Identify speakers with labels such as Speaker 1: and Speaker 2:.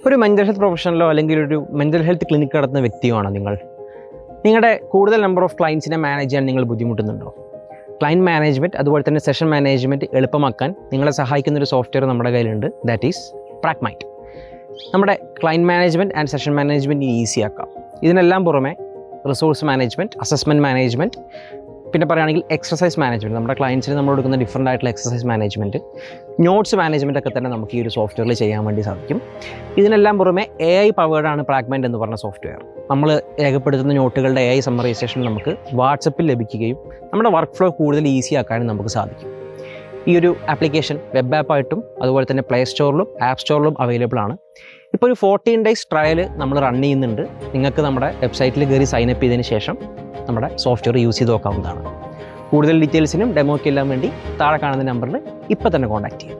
Speaker 1: ഒരു mental health പ്രൊഫഷണലോ അല്ലെങ്കിൽ ഒരു മെൻ്റൽ ഹെൽത്ത് ക്ലിനിക്ക് നടത്തുന്ന വ്യക്തിയുമാണോ നിങ്ങൾ? നിങ്ങളുടെ കൂടുതൽ നമ്പർ ഓഫ് ക്ലയൻസിനെ മാനേജ് ചെയ്യാൻ നിങ്ങൾ ബുദ്ധിമുട്ടുന്നുണ്ടോ? ക്ലയൻറ്റ് മാനേജ്മെൻറ്റ് അതുപോലെ തന്നെ സെഷൻ മാനേജ്മെൻറ്റ് എളുപ്പമാക്കാൻ നിങ്ങളെ സഹായിക്കുന്നൊരു സോഫ്റ്റ്വെയർ നമ്മുടെ കയ്യിലുണ്ട്. That is Pragmind. നമ്മുടെ client management and session management ഈസിയാക്കാം. ഇതിനെല്ലാം പുറമെ റിസോഴ്സ് മാനേജ്മെൻറ്റ്, അസസ്മെൻറ്റ് മാനേജ്മെൻറ്റ്, പിന്നെ പറയുകയാണെങ്കിൽ എക്സസൈസ് മാനേജ്മെൻറ്റ്, നമ്മുടെ ക്ലയൻസിന് നമ്മൾ കൊടുക്കുന്ന ഡിഫറൻ്റ് ആയിട്ടുള്ള എക്സസൈസ് മാനേജ്മെൻറ്റ്, നോട്ട്സ് മാനേജ്മെൻറ്റ് ഒക്കെ തന്നെ നമുക്ക് ഈ ഒരു സോഫ്റ്റ്വെയറിൽ ചെയ്യാൻ വേണ്ടി സാധിക്കും. ഇതിനെല്ലാം പുറമെ AI പവേർഡാണ് പ്രാഗ്മൈൻഡ് എന്ന് പറഞ്ഞ സോഫ്റ്റ്വെയർ. നമ്മൾ രേഖപ്പെടുത്തുന്ന നോട്ടുകളുടെ AI സമ്മറൈസേഷൻ നമുക്ക് വാട്സപ്പിൽ ലഭിക്കുകയും നമ്മുടെ വർക്ക് ഫ്ലോ കൂടുതൽ ഈസി ആക്കാനും നമുക്ക് സാധിക്കും. ഈ ഒരു ആപ്ലിക്കേഷൻ വെബ് ആപ്പായിട്ടും അതുപോലെ തന്നെ പ്ലേ സ്റ്റോറിലും ആപ്പ് സ്റ്റോറിലും അവൈലബിൾ ആണ്. ഇപ്പോൾ ഒരു 14 days ട്രയൽ നമ്മൾ റൺ ചെയ്യുന്നുണ്ട്. നിങ്ങൾക്ക് നമ്മുടെ വെബ്സൈറ്റിൽ കയറി സൈനപ്പ് ചെയ്തതിന് ശേഷം നമ്മുടെ സോഫ്റ്റ്വെയർ യൂസ് ചെയ്ത് നോക്കാവുന്നതാണ്. കൂടുതൽ ഡീറ്റെയിൽസിനും ഡെമോയ്ക്കെല്ലാം വേണ്ടി താഴെ കാണുന്ന നമ്പറിൽ ഇപ്പോൾ തന്നെ കോൺടാക്റ്റ് ചെയ്യാം.